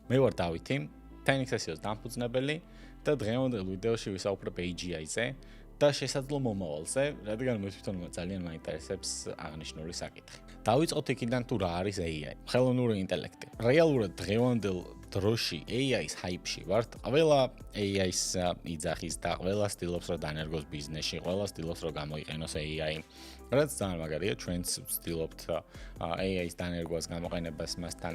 მე ვარ დავითი, TenXSEO-ს დამფუძნებელი და დღევანდელ ვიდეოში ვისაუბრებ AGI-ზე და შესაძლო მომავალზე, რადგან მე თვითონმა ძალიან მაინტერესებს აღნიშნული საკითხი. დავიწყოთ იქიდან თუ რა არის AI, ხელოვნური ინტელექტი. რეალურად დღევანდელ დროში AI-ის ჰაიპში ვართ. ყველა AI-ის იძახის და ყველა ცდილობს რომ დანერგოს ბიზნესში, ყველა ცდილობს რომ გამოიყენოს AI. რაც ძალიან მაგარია, ჩვენც ვცდილობთ AI-ის დანერგვას, გამოყენებას, მასთან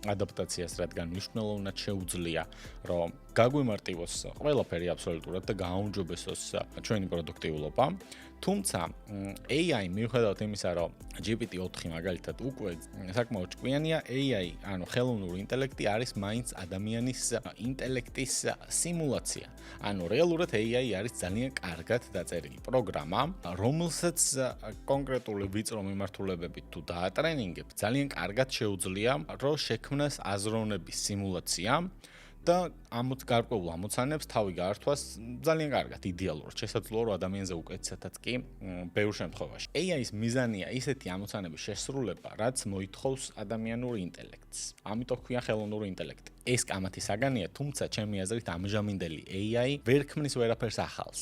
ადაპტაციას, რადგან მნიშვნელოვნად შეუძლია, რომ გაგვიმარტივოს ყველაფერი აბსოლუტურად და გააუმჯობესოს ჩვენი პროდუქტიულობა. თუმცა AI მიუხედავად იმისა, რომ GPT-4 მაგალითად უკვე საკმაოდ ჭკვიანია, AI, ანუ ხელოვნური ინტელექტი არის მაინც ადამიანის ინტელექტის სიმულაცია. ანუ რეალურად AI არის ძალიან კარგად დაწერილი პროგრამა, რომელსაც კონკრეტული ვიწრო მიმართულებებით თუ დაატრენინგებ, ძალიან კარგად შეუძლია, რომ შექმნას აზროვნების სიმულაცია და გარკვეულ ამოცანებს თავი გაართვას ძალიან კარგად, იდეალურად. შესაძლოა რომ ადამიანზე უკეთესადაც კი ბევრ შემთხვევაში. AI-ის მიზანია ისეთი ამოცანების შესრულება, რაც მოითხოვს ადამიანურ ინტელექტს. ამიტომ ქვია ხელოვნური ინტელექტი. ეს კამათი საგანია, თუმცა ჩემი აზრით ამჟამინდელი AI ვერ ქმნის ვერაფერს ახალს.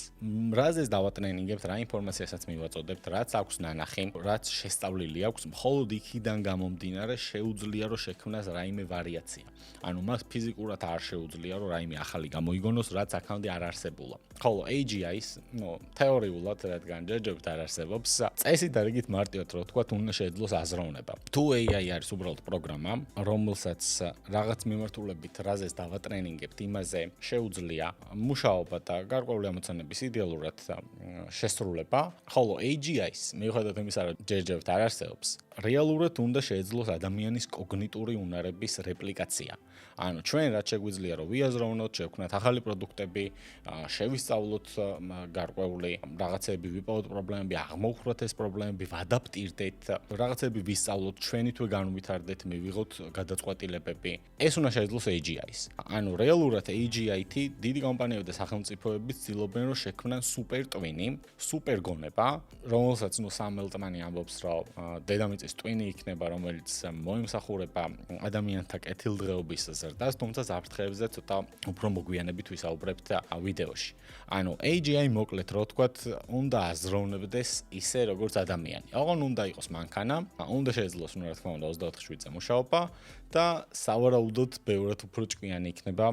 რაზეც დავატრენინგებთ, რა ინფორმაციასაც მივაწოდებთ, რაც აქვს ნანახი, რაც შესწავლილი აქვს, მხოლოდ იქიდან გამომდინარე შეუძლია რომ შექმნას რაიმე ვარიაცია. ანუ მას ფიზიკურად არ შეუძლია რომ რაიმე ახალი გამოიგონოს, რაც აქამდე არ არსებულა. ხოლო AGI-ს, თეორიულად, რადგან ჯერჯერობით არ არსებობს, წესით და რიგით მარტივად რო ვთქვათ, უნდა შეეძლოს აზროვნება. თუ AI არის უბრალოდ პროგრამა, რომელსაც რაღაც მიმართულებით რაზეც დავატრენინგებთ, იმაზე შეუძლია მუშაობა და გარკვეული ამოცანების იდეალურად შესრულება, ხოლო AGI-ს, მიუხედავად იმისა, რომ ჯერჯერობით არ არსებობს, რეალურად უნდა შეეძლოს ადამიანის კოგნიტური უნარების რეპლიკაცია. ანუ ჩვენ რაც შეგვიძლია რომ ვიაზროვნოთ, შევქმნათ ახალი პროდუქტები, შევისწავლოთ გარკვეული რაღაცები, ვიპოვოთ პრობლემები, აღმოვხვრათ ეს პრობლემები, ვადაპტირდეთ, რაღაცები ვისწავლოთ, ჩვენი თვე განვითარდეთ, მივიღოთ გადაწყვეტილებები. ეს უნდა შეეძლოს AGI-ს. ანუ რეალურად AGI-თი დიდი კომპანიები და სახელმწიფოები ცდილობენ რომ შექმნან სუპერ ტვინი, სუპერ გონება, რომელსაც სამელტმანი ამბობს რომ დედამიწის ტვინი იქნება, რომელიც მოიმსახურება ადამიანთა კეთილდღეობის ზრდას, თუმცა საფრთხეებზე ცოტა უფრო მოგვიანებით ვისაუბრებთ ვიდეოში. ანუ AGI მოკლედ რო ვთქვათ, უნდა აზროვნებდეს ისე როგორც ადამიანი. ოღონდ უნდა იყოს მანქანა, უნდა შეეძლოს რა თქმა უნდა 24/7-ზე მუშაობა და სავარაუდოდ ბევრად უფრო ჭკვიანი იქნება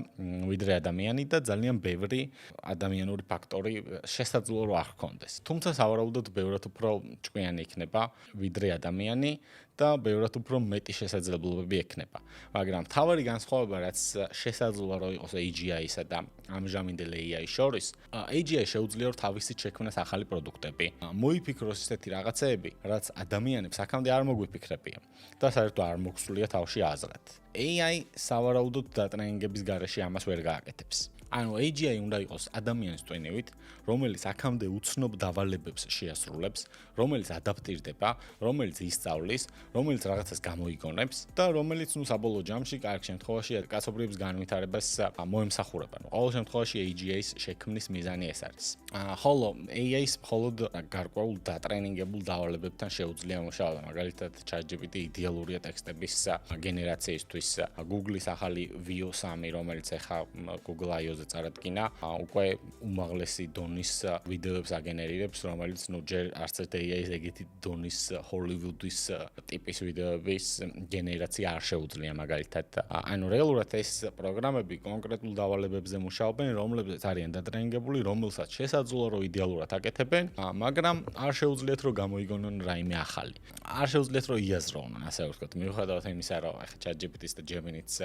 ვიდრე ადამიანი და ძალიან ბევრი ადამიანური ფაქტორი შესაძლოა რომ არ ჰქონდეს. თუმცა სავარაუდოდ ბევრად უფრო ჭკვიანი იქნება ვიდრე ადამიანი და ბევრად უფრო მეტი შესაძლებლობები ექნება. მაგრამ მთავარი განსხვავება, რაც შესაძლოა რომ იყოს AGI-სა და ამჟამინდელ AI-ის შორის, AGI შეუძლია რომ თავისით შექმნას ახალი პროდუქტები, მოიფიქროს ისეთი რაღაცეები, რაც ადამიანებს აქამდე არ მოგვიფიქრებია და საერთოდ არ მოგვსულია თავში აზრად. AI სავარაუდოდ დატრენინგების გარეშე ამას ვერ გააკეთებს. ანუ AGI უნდა იყოს ადამიანის ტვინივით, რომელიც აქამდე უცნობ დავალებებს შეასრულებს, რომელიც ადაპტირდება, რომელიც ისწავლის, რომელიც რაღაცას გამოიგონებს და რომელიც საბოლოო ჯამში კარგ შემთხვევაში კაცობრიობის განვითარებას მოემსახურება. ყოველ შემთხვევაში AGI-ის შექმნის მიზანი ეს არის. ხოლო AI-ს მხოლოდ გარკვეულ დატრენინგებულ დავალებებთან შეუძლია მუშაობა. მაგალითად, ChatGPT იდეალურია ტექსტების გენერაციისთვის, Google-ის ახალი Veo 3, რომელიც ახლა Google I/O-ზე წარადგინა, უკვე უმაღლესი დონის ვიდეოებს აგენერირებს, რომელიც ჯერ არც ერთ AI-ს ეგეთი დონის ჰოლივუდის ტიპის ვიდეოების გენერაცია არ შეუძლია მაგალითად. ანუ რეალურად ეს პროგრამები კონკრეტულ დავალებებზე მუშაობენ, რომლებზეც არიან დატრენინგებული, რომელსაც შესაძლოა რომ იდეალურად აკეთებენ, მაგრამ არ შეუძლიათ რომ გამოიგონონ რაიმე ახალი. არ შეუძლიათ რომ იაზროვნონ, ასე ვთქვათ, მიუხედავად იმისა, რომ ახლა ChatGPT-ს და Gemini-ს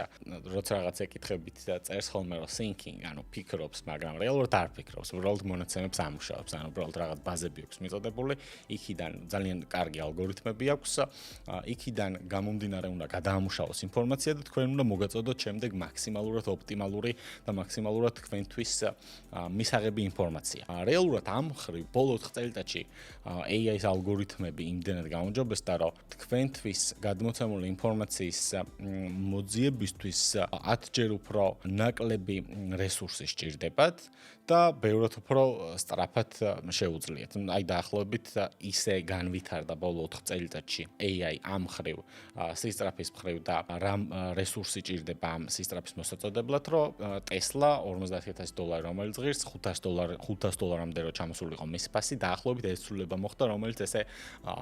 როცა რაღაც ეკითხებით წერს ხოლმე რომ thinking, ანუ ფიქრობს, მაგრამ რეალურად არ ფიქრობს, უბრალოდ მონაცემებს ამუშავებს, ანუ უბრალოდ რაღაც ბაზები აქვს მიწოდებული, იქიდან ძალიან კარგი ალგორითმები აქვს, იქიდან გამომდინარე უნდა გადაამუშავოს ინფორმაცია და თქვენ უნდა მოგაწოდოთ შემდეგ მაქსიმალურად ოპტიმალური და მაქსიმალურად თქვენთვის მისაღები ინფორმაცია. რეალურად ამ ხრივ ბოლო 4 წელიწადში AI-ის ალგორითმები იმდენად გაუმჯობესდა, რომ თქვენთვის გადმოცემული ინფორმაციის მოძიებისთვის 10 ჯერ უფრო ნაკლები რესურსი სჭირდებათ და ბევრად უფრო სწრაფად შეუძლიათ. აი დაახლოებით ისე განვითარდა ბოლო 4 წელიწადში AI ამ მხრივ, სისწრაფის მხრივ და რამ რესურსი ჭირდება ამ სისწრაფის მოსაწოდებლად, რომ Tesla $50,000 რომელიც ღირს $500-მდე რო ჩამოსულიყო მის ფასი, დაახლოებით ეს ცვლილება მოხდა, რომელიც ესე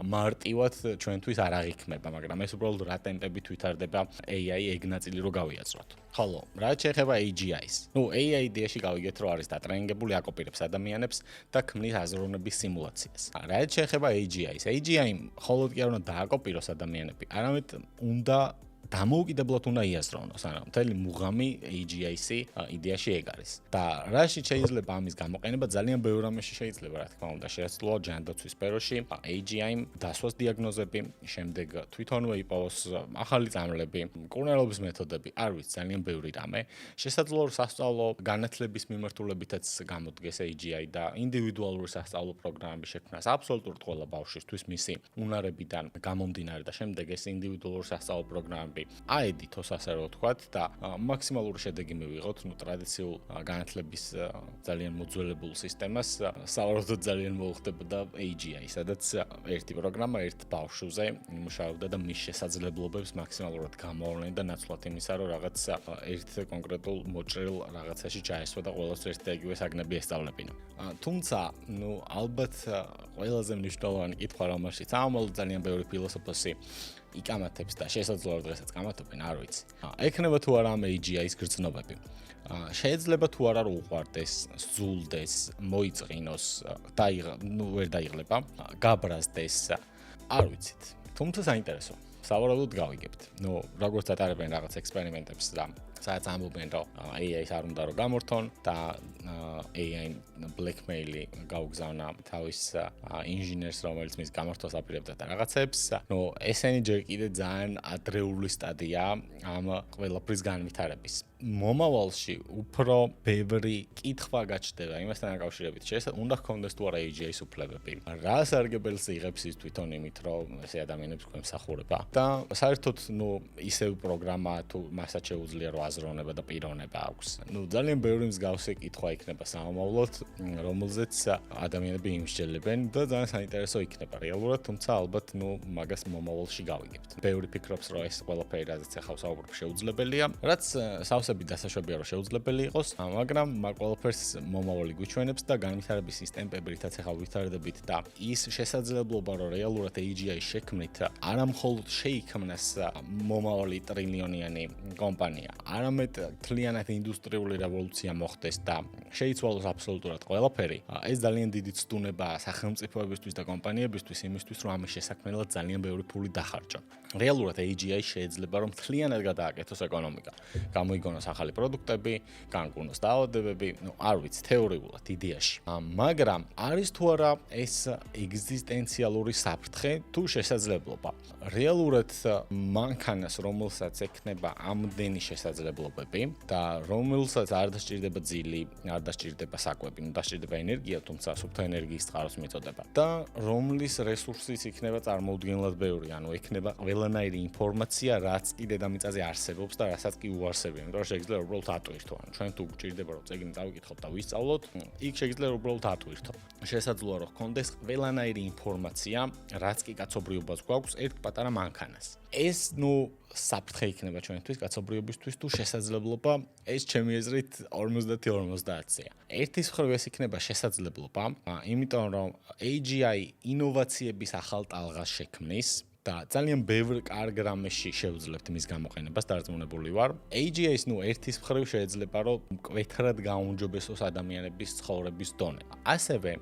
მარტივად ჩვენთვის არ აღიქმება, მაგრამ ეს უბრალოდ რა ტემპებით ვითარდება AI ეგ ნაწილი რო გავიაზროთ. ხოლო, რაც შეეხება AGI-ს. AI იდეაში გავიგეთ, რომ არის დატრენინგებული, აკოპირებს ადამიანებს და ქმნის აზროვნების სიმულაციას. რაც შეეხება AGI-ს. AGI მხოლოდ კი არ უნდა დააკოპიროს ადამიანები, არამედ უნდა დამოუკიდებლად უნდა იაზროვნოს, ანუ მთელი მუღამი AGI-ს იდეაში ეგ არის. და რაში შეიძლება ამის გამოყენება ძალიან ბევრ რამეში შეიძლება, რა თქმა უნდა, შეეცვლოს ჯანდაცვის სფეროში, AGI-მ დასვას დიაგნოზები, შემდეგ თვითონვე იპოვოს ახალი წამლები, მკურნალობის მეთოდები, არ ვიცი, ძალიან ბევრი რამე. შესაძლოა რომ სასწავლო განათლების მიმართულებითაც გამოდგეს AGI და ინდივიდუალური სასწავლო პროგრამები შექმნას აბსოლუტურად ყველა ბავშვისთვის მისი უნარებიდან გამომდინარე და შემდეგ ეს ინდივიდუალური სასწავლო პროგრამები აედითოს ასე რომ ვთქვათ და მაქსიმალური შედეგი მივიღოთ ტრადიციულ განათლების ძალიან მოძველებულ სისტემას სავარაუდოდ ძალიან მოუხდებოდა AGI, სადაც ერთი პროგრამა ერთ ბავშვზე იმუშავებდა და მის შესაძლებლობებს მაქსიმალურად გამოავლენდა ნაცვლად იმისა, რომ რაღაც ერთ კონკრეტულ მოჭრილ რაღაცაში ჩაესვა და ყველას ერთ და იგივე საგნები ესწავლებინა. თუმცა, ალბათ ყველაზე მნიშვნელოვანი კითხვა რომელშიც ამალ ძალიან ბევრი ფილოსოფოსი იკამათებს და შესაძლოა დღესაც გამათობენ, არ ვიცი. ექნება თუ არა ამ AGI-ის გრძნობები. შეიძლება თუ არა რომ უყვარდეს, სძულდეს, მოიწყინოს, ვერ დაიღლება, გაბრაზდეს, არ ვიცით. თუმცა საინტერესო. სავარაუდოდ გავიგებთ. როგორც ატარებენ რაღაც ექსპერიმენტებს და სადაც ამბობენ, რომ AI-ს არ უნდა რომ გამორთონ და AI blackmail-ი გაუგზავნა თავის ინჟინერს, რომელიც მის გამართვას აპირებდა და რაღაცებს. ესენი ჯერ კიდე ძალიან ადრეული სტადია ამ ყველაფრის განვითარების. მომავალში უფრო ბევრი კითხვა გაჩნდება იმასთან დაკავშირებით, უნდა ჰქონდეს თუ არა AGI-ის უფლებები. რა სარგებელს იღებს ის თვითონ იმით, რომ ესე ადამიანებს გვემსახურება და საერთოდ ისევ პროგრამა თუ მასაც შეუძლია რომ აზროვნება და პიროვნება აქვს. ძალიან ბევრი მსგავსი კითხვა იქნება სამომავლოდ, რომელზეც ადამიანები იმსჯელებენ და ძალიან საინტერესო იქნება რეალურად, თუმცა ალბათ მაგას მომავალში გავიგებთ. ბევრი ფიქრობს, რომ ეს ყველაფერი რაზეც ახლა ვსაუბრობ შეუძლებელია, რაც სავსები დასაშვებია რომ შეუძლებელი იყოს, მაგრამ მაგ ყველაფერს მომავალი გვიჩვენებს და განვითარების ის ტემპები, რითაც ახლა ვითარდებით და ის შესაძლებლობა, რომ რეალურად AGI შექმნით, არა მხოლოდ შეიქმნას მომავალი ტრილიონიანი კომპანია, არამედ მთლიანად ინდუსტრიული რევოლუცია მოხდეს და შეიცვალოს აბსოლუტურად ყველაფერი. ეს ძალიან დიდი ცდუნებაა სახელმწიფოებისთვის და კომპანიებისთვის იმისთვის, რომ ამის შესაქმნელად ძალიან ბევრი ფული დახარჯონ. რეალურად AGI შეიძლება რომ მთლიანად გადააკეთოს ეკონომიკა. გამოიგონოს ახალი პროდუქტები, განკურნოს დაავადებები, არ ვიცი, თეორიულად იდეაში. მაგრამ არის თუ არა ეს ეგზისტენციალური საფრთხე თუ შესაძლებლობა. რეალურად მანქანას, რომელსაც ექნება ამდენი შესაძლებლობები და რომელსაც არ დასჭირდება ძილი, არ დასჭირდება საკვები, დასჭირდება ენერგია, თუმცა სუფთა ენერგიის წყაროს მიწოდება და რომლის რესურსიც იქნება წარმოუდგენლად ბევრი, ანუ ექნება ყველანაირი ინფორმაცია, რაც კი დედამიწაზე არსებობს და რასაც კი უარსებია, იმიტომ რომ შეიძლება უბრალოდ ატვირთო, ანუ ჩვენ თუ გვჭირდება რომ წეგნი დავიკითხოთ და ვისწავლოთ, იქ შეიძლება უბრალოდ ატვირთო. შესაძლოა რომ ჰქონდეს ყველანაირი ინფორმაცია, რაც კი კაცობრიობას გვაქვს ერთ პატარა მანქანას. ეს საფრთხე იქნება ჩვენთვის კაცობრიობისთვის თუ შესაძლებლობა, ეს ჩემი აზრით 50-50-ია. ერთის მხრივ ეს იქნება შესაძლებლობა, იმიტომ რომ AGI ინოვაციების ახალ ტალღას შექმნის და ძალიან ბევრ კარგ რამეში შევძლებთ მის გამოყენებას, დარწმუნებული ვარ. AGI-ს ერთის მხრივ შეიძლება რომ მკვეთრად გააუმჯობესოს ადამიანების ცხოვრების დონე. ასევე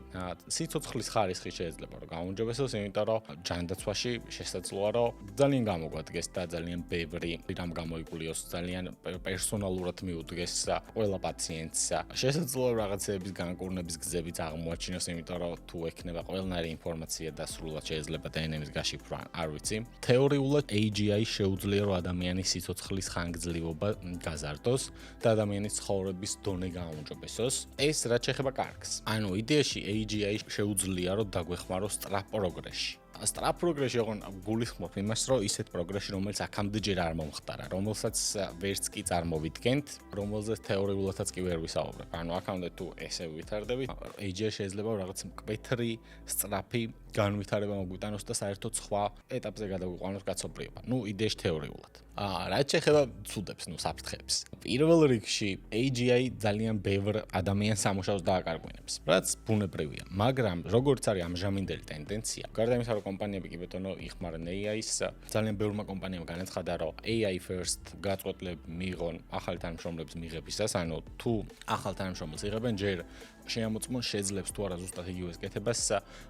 სიცოცხლის ხარისხი შეიძლება რომ გააუმჯობესოს, იმიტომ რომ ჯანდაცვაში შესაძლოა რომ ძალიან გამოგვადგეს და ძალიან ბევრი რამ გამოიგულიოს, ძალიან პერსონალურად მიუდგეს ყველა პაციენტს. შესაძლოა რაღაცების განკურნების გზებიც აღმოაჩინოს, იმიტომ რომ თუ ექნება ყველანაირი ინფორმაცია და სრულად შეიძლება DNS-ის გაშიფრვა, ვიცი. თეორიულად AGI შეუძლია რომ ადამიანის სიცოცხლის ხანგრძლივობა გაზარდოს და ადამიანის ცხოვრების დონე გააუმჯობესოს. ეს რაც შეეხება კარგს. ანუ იდეაში AGI შეუძლია რომ დაგვეხმაროს სწრაფ პროგრესში. სწრაფ პროგრესში ოღონ გულისხმობ იმას, რომ ისეთ პროგრესში, რომელიც აქამდე ჯერ არ მომხდარა, რომელსაც ვერც კი წარმოვიდგენთ, რომელზეც თეორიულადაც კი ვერ ვისაუბრებ. ანუ აქამდე თუ ესე ვითარდებით, AGI შეიძლება რაღაც მკვეთრი, სწრაფი განვითარება მოგვიტანოს და საერთოდ სხვა ეტაპზე გადაგვიყვანოს კაცობრიობა. იდეაში თეორიულად. რაც შეეხება ცუდებს, საფრთხეებს. პირველ რიგში AGI ძალიან ბევრ ადამიანს სამუშაოს დააკარგვინებს, რაც ბუნებრივია, მაგრამ როგორც არის ამჟამინდელი ტენდენცია, გარდა იმისა, რომ კომპანიები კი ბეთონო იხმარენ AI-ს, ძალიან ბევრმა კომპანიამ განაცხადა, რომ AI first გაწყვეტილება მიიღონ ახალი თანამშრომლების მიღებისას, ანუ თუ ახალ თანამშრომელს იღებენ, ჯერ შეამოწმონ შეძლებს თუ არა ზუსტად იგივეს კეთებას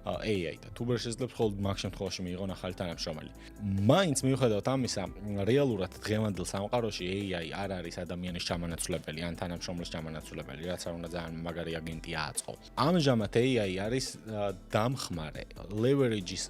AI და თუ ვერ შეძლებს მხოლოდ მაგ შემთხვევაში მიიღონ ახალი თანამშრომელი. მაინც მიუხედავად ამისა, რეალურად დღევანდელ სამყაროში AI არ არის ადამიანის ჩამონაცვლებელი ან თანამშრომლის ჩამონაცვლებელი, რაც არ უნდა ძალიან მაგარი აგენტი ააწყო. ამჟამად AI არის დამხმარე leverage-ის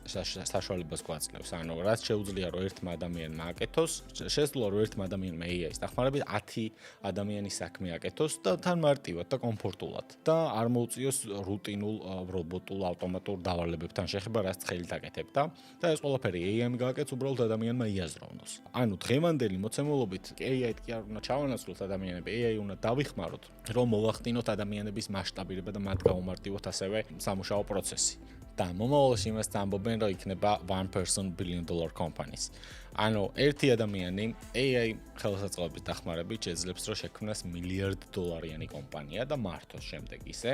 საშუალებას გვაძლევს, ანუ რაც შეუძლია რომ ერთმა ადამიანმა აკეთოს, შესაძლოა რომ ერთმა ადამიანმა AI-ის დახმარებით 10 ადამიანის საქმე აკეთოს და თან მარტივად და კომფორტულად და არ მოუწიოს რუტინულ რობოტულ ავტომატურ დავალებებთან შეხება, რაც ხელით აკეთებდა და ეს ყველაფერი AI-მ გააკეთებს, უბრალოდ ადამიანმა იაზროვნოს. ანუ დღევანდელი მოცემულობით AI-ით კი არ უნდა ჩავანაცვლოთ ადამიანები, AI უნდა დავიხმაროთ, რომ მოვახდინოთ ადამიანების მასშტაბირება და მათ გაუმარტივოთ ასევე სამუშაო პროცესი. და მომავალში იმას ამბობენ, რომ იქნება one person $1 billion companies. ანუ ერთი ადამიანი AI ხელსაწყოების დახმარებით შეძლებს რომ შექმნას $1 მილიარდიანი კომპანია და მართოს შემდეგ ისე,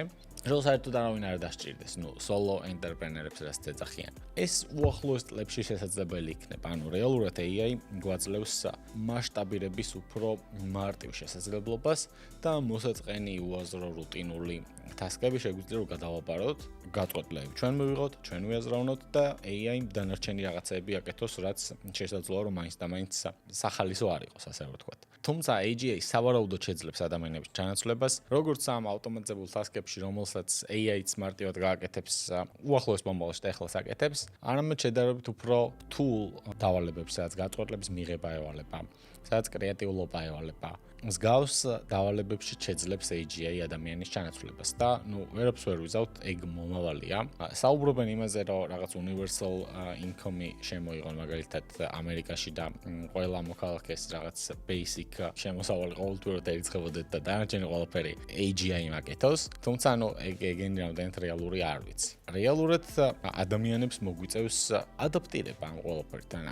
რომ საერთოდ არავინ არ დასჭირდეს, solo entrepreneur-ებს რაც ეძახიან. ეს უახლოეს წლებში შესაძლებელი იქნება. ანუ რეალურად AI გვაძლევს მასშტაბირების უფრო მარტივ შესაძლებლობას და მოსაწყენი უაზრო რუტინული ტასკები შეგვიძლია რომ გადავაბაროთ, გაწყვეტილებით ჩვენ მივიღოთ, ჩვენ ვიაზროვნოთ და AI დანარჩენი რაღაცები აკეთოს, რაც შესაძლოა რომ მაინც და მაინც სახალისო არ იყოს, ასე ვთქვათ. თუმცა AGI სავარაუდოდ შეძლებს ადამიანების ჩანაცვლებას, როგორც ამ ავტომატიზებულ ტასკებში, რომელსაც AI-ც მარტივად გააკეთებს, უახლოეს მომავალში და ეხლაც აკეთებს, არამედ შედარებით უფრო tool დავალებებს, სადაც გაწყვეტილების მიღება ევალება, სადაც კრეატიულობა ევალება. მსგავს დავალებებში შეძლებს AGI ადამიანის ჩანაცვლებას და ვერაფერს ვერ ვიზავთ, ეგ მომავალია. საუბრობენ იმაზე, რომ რაღაც universal income შემოიღონ მაგალითად ამერიკაში და ყველა მოქალაქეს რაღაც basic შემოსავალი ყოველდღიურად ერიცხებოდეთ და დანარჩენი ყველაფერი AGI მაკეთოს. თუმცა ეგენი რამდენად რეალური არ ვიცი. რეალურად ადამიანებს მოგვიწევს ადაპტირება ამ ყველაფერთან.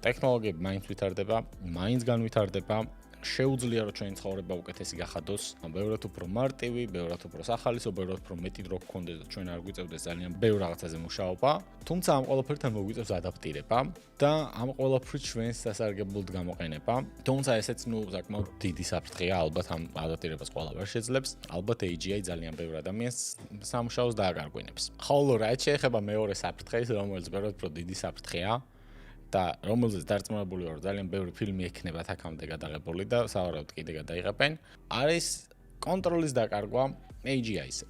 ტექნოლოგიები მაინც ვითარდება, მაინც განვითარდება. შეუძლია რომ ჩვენი ცხოვრება უკეთესი გახადოს, ბევრად უფრო მარტივი, ბევრად უფრო სახალისო, ბევრად უფრო მეტი დრო გქონდეს და ჩვენ არ გვიწევდეს ძალიან ბევრ რაღაცაზე მუშაობა. თუმცა ამ ყველაფერთან მოგვიწევს ადაპტირება და ამ ყველაფრით ჩვენს სასარგებლოდ გამოყენება. თუმცა ესეც საკმაოდ დიდი საფრთხეა, ალბათ ამ ადაპტირებას ყველა ვერ შეძლებს. ალბათ AGI ძალიან ბევრ ადამიანს სამუშაოს დააკარგვინებს. ხოლო რაც შეეხება მეორე საფრთხეს, რომელიც ბევრად უფრო დიდი საფრთხეა, და რომელზეც დარწმუნებული ვარ, ძალიან ბევრი ფილმი ექნება აქამდე გადაღებული და სავარაუდოდ კიდე გადაიღებენ, არის კონტროლის დაკარგვა AGI-ზე.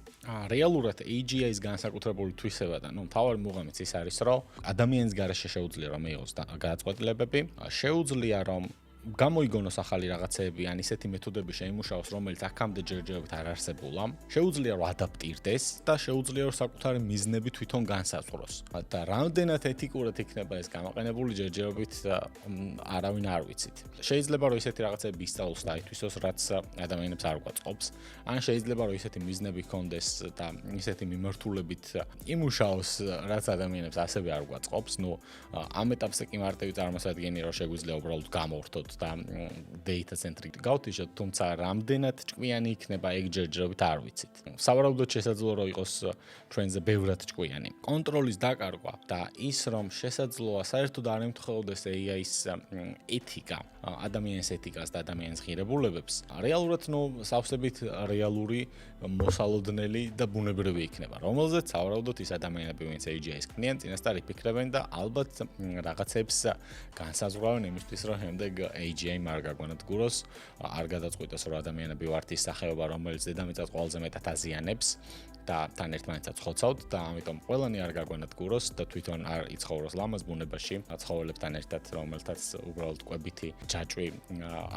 რეალურად AGI-ის განსაკუთრებული თვისება და მთავარი მუღამიც ის არის, რომ ადამიანის გარეშე შეუძლია რომ მიიღოს გადაწყვეტილებები, შეუძლია რომ გამოიგონოს ახალი რაღაცები, ან ისეთი მეთოდები შეიმუშაოს, რომელიც აქამდე ჯერჯერობით არ არსებულა. შეუძლია რომ ადაპტირდეს და შეუძლია რომ საკუთარი მიზნები თვითონ განსაზღვროს. და რამდენად ეთიკურად იქნება ეს გამოყენებული ჯერჯერობით არავინ არ ვიცით. შეიძლება რომ ისეთი რაღაცები ისწავლოს და ითვისოს, რაც ადამიანებს არ გვაწყობს, ან შეიძლება რომ ისეთი მიზნები ჰქონდეს და ისეთი მიმართულებით იმუშაოს, რაც ადამიანებს ასევე არ გვაწყობს. ამ ეტაპზე კი მარტივი წარმოსადგენია რომ შეგვიძლია უბრალოდ გამოვხდოთ და data centric გავთიშოთ, თუმცა რამდენად ჭკვიანი იქნება ეგ ჯერჯერობით არ ვიცით. სავარაუდოდ შესაძლოა რომ იყოს ჩვენზე ბევრად ჭკვიანი. კონტროლის დაკარგვა და ის რომ შესაძლოა საერთოდ არ ემთხვეოდეს AI-ის ეთიკა, ადამიანის ეთიკას და ადამიანის ღირებულებებს, რეალურად სავსებით რეალური მოსალოდნელი და ბუნებრივი იქნება, რომელზეც სავარაუდოდ ის ადამიანები, ვინც AGI-ს ქმნიან, წინასწარ იფიქრებენ და ალბათ რაღაცებს განსაზღვრავენ იმისთვის, რომ შემდეგ AGI-მ არ გაგვანადგუროს, არ გადაწყვიტოს, რომ ადამიანები ვართ ის სახეობა, რომელიც დედამიწას ყველაზე მეტად აზიანებს და თან ერთმანეთსაც ხოცავთ და ამიტომ ყველანი არ გაგვანადგუროს და თვითონ არ იცხოვროს ლამაზ ბუნებაში, ცხოველებთან ერთად, რომელთაც უბრალოდ კვებითი ჯაჭვი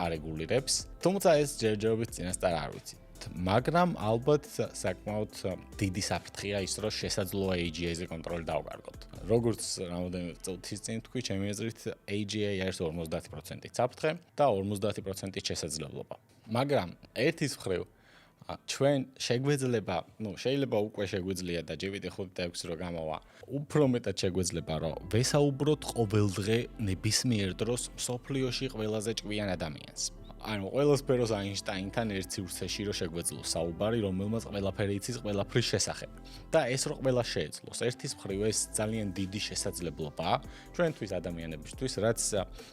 არეგულირებს. თუმცა ეს ჯერჯერობით წინასწარ არ ვიცით. მაგრამ ალბათ საკმაოდ დიდი საფრთხეა ის, რომ შესაძლოა AGI-ზე კონტროლი დავკარგოთ. როგორც რამოდენიმე წუთის წინ თქვი, ჩემი აზრით AGI არის 50%-ით საფრთხე და 50%-ით შესაძლებლობა. მაგრამ ერთის მხრივ ჩვენ შეგვეძლება, შეიძლება უკვე შეგვიძლია და GPT-5 და 6 რო გამოვა, უფრო მეტად შეგვეძლება, რომ ვესაუბროთ ყოველდღე ნებისმიერ დროს მსოფლიოში ყველაზე ჭკვიან ადამიანს. ანუ ყველა სფეროს აინშტაინთან ერთ სივრცეში რო შეგვეძლოს საუბარი, რომელმაც ყველაფერი იცის ყველაფრის შესახებ. და ეს რო ყველა შეეძლოს, ერთის მხრივ ეს ძალიან დიდი შესაძლებლობაა ჩვენთვის ადამიანებისთვის, რაც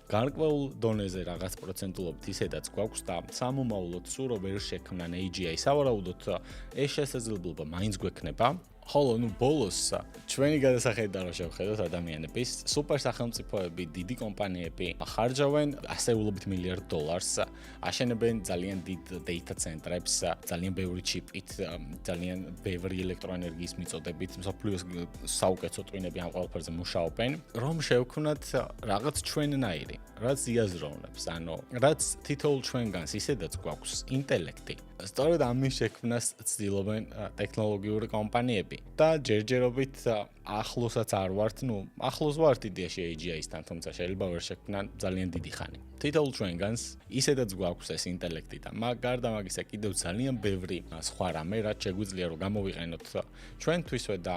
გარკვეულ დონეზე რაღაც პროცენტულობით ისედაც გვაქვს და სამომავლოდ სულ რო ვერ შექმნან AGI, სავარაუდოდ ეს შესაძლებლობა მაინც გვექნება. ხოლო ბოლოს ჩვენი გადასახედიდან რომ შევხედოთ ადამიანების, სუპერ სახელმწიფოები, დიდი კომპანიები ხარჯავენ ასეულობით მილიარდ დოლარს, აშენებენ ძალიან დიდ data ცენტრებს, ძალიან ბევრი ჩიპით, ძალიან ბევრი ელექტროენერგიის მიწოდებით, მსოფლიოს საუკეთესო ტვინები ამ ყველაფერზე მუშაობენ, რომ შევქმნათ რაღაც ჩვენნაირი, რაც იაზროვნებს, ანუ რაც თითოეულ ჩვენგანს ისედაც გვაქვს ინტელექტი. სწორედ ამის შექმნას ცდილობენ ტექნოლოგიური კომპანიები და ჯერჯერობით ახლოსაც არ ვართ, ახლოს ვართ იდეაში AGI-სთან, თუმცა შეიძლება ვერ შექმნან ძალიან დიდი ხანი. თითოეულ ჩვენგანს ისედაც გვაქვს ეს ინტელექტი და გარდა მაგისა კიდევ ძალიან ბევრი სხვა რამე, რაც შეგვიძლია რომ გამოვიყენოთ ჩვენთვისვე და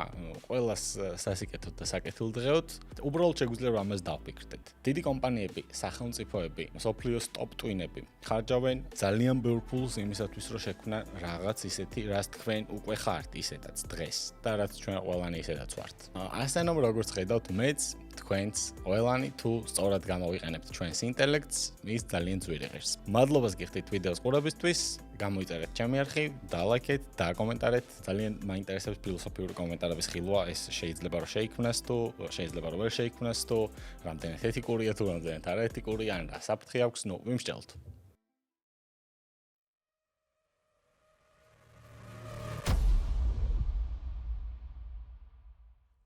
ყველას სასიკეთოდ და საკეთილდღეოდ, უბრალოდ შეგვიძლია რომ ამას დავფიქრდეთ. დიდი კომპანიები, სახელმწიფოები, მსოფლიოს ტოპ ტვინები ხარჯავენ ძალიან ბევრ ფულს იმისათვის, რომ შექმნან რაღაც ისეთი, რაც თქვენ უკვე ხართ ისედაც დღეს და რაც ჩვენ ყველანი ისედაც ვართ. ასე რომ როგორც ხედავთ, მეც თქვენც ყველანი თუ სწორად გამოვიყენებთ ჩვენს ინტელექტს, ის ძალიან ძვირი ღირს. მადლობას გიხდით ვიდეოს ყურებისთვის, გამოიწერეთ ჩემი არხი, დალაიქეთ და კომენტარეთ. ძალიან მაინტერესებს ფილოსოფიური კომენტარების ხილვა, ეს შეიძლება რომ შეიქმნას თუ შეიძლება რომ ვერ შეიქმნას თუ რამდენად ეთიკურია თუ რამდენად არაეთიკურია, ან რა საფრთხე აქვს, ვიმსჯელოთ.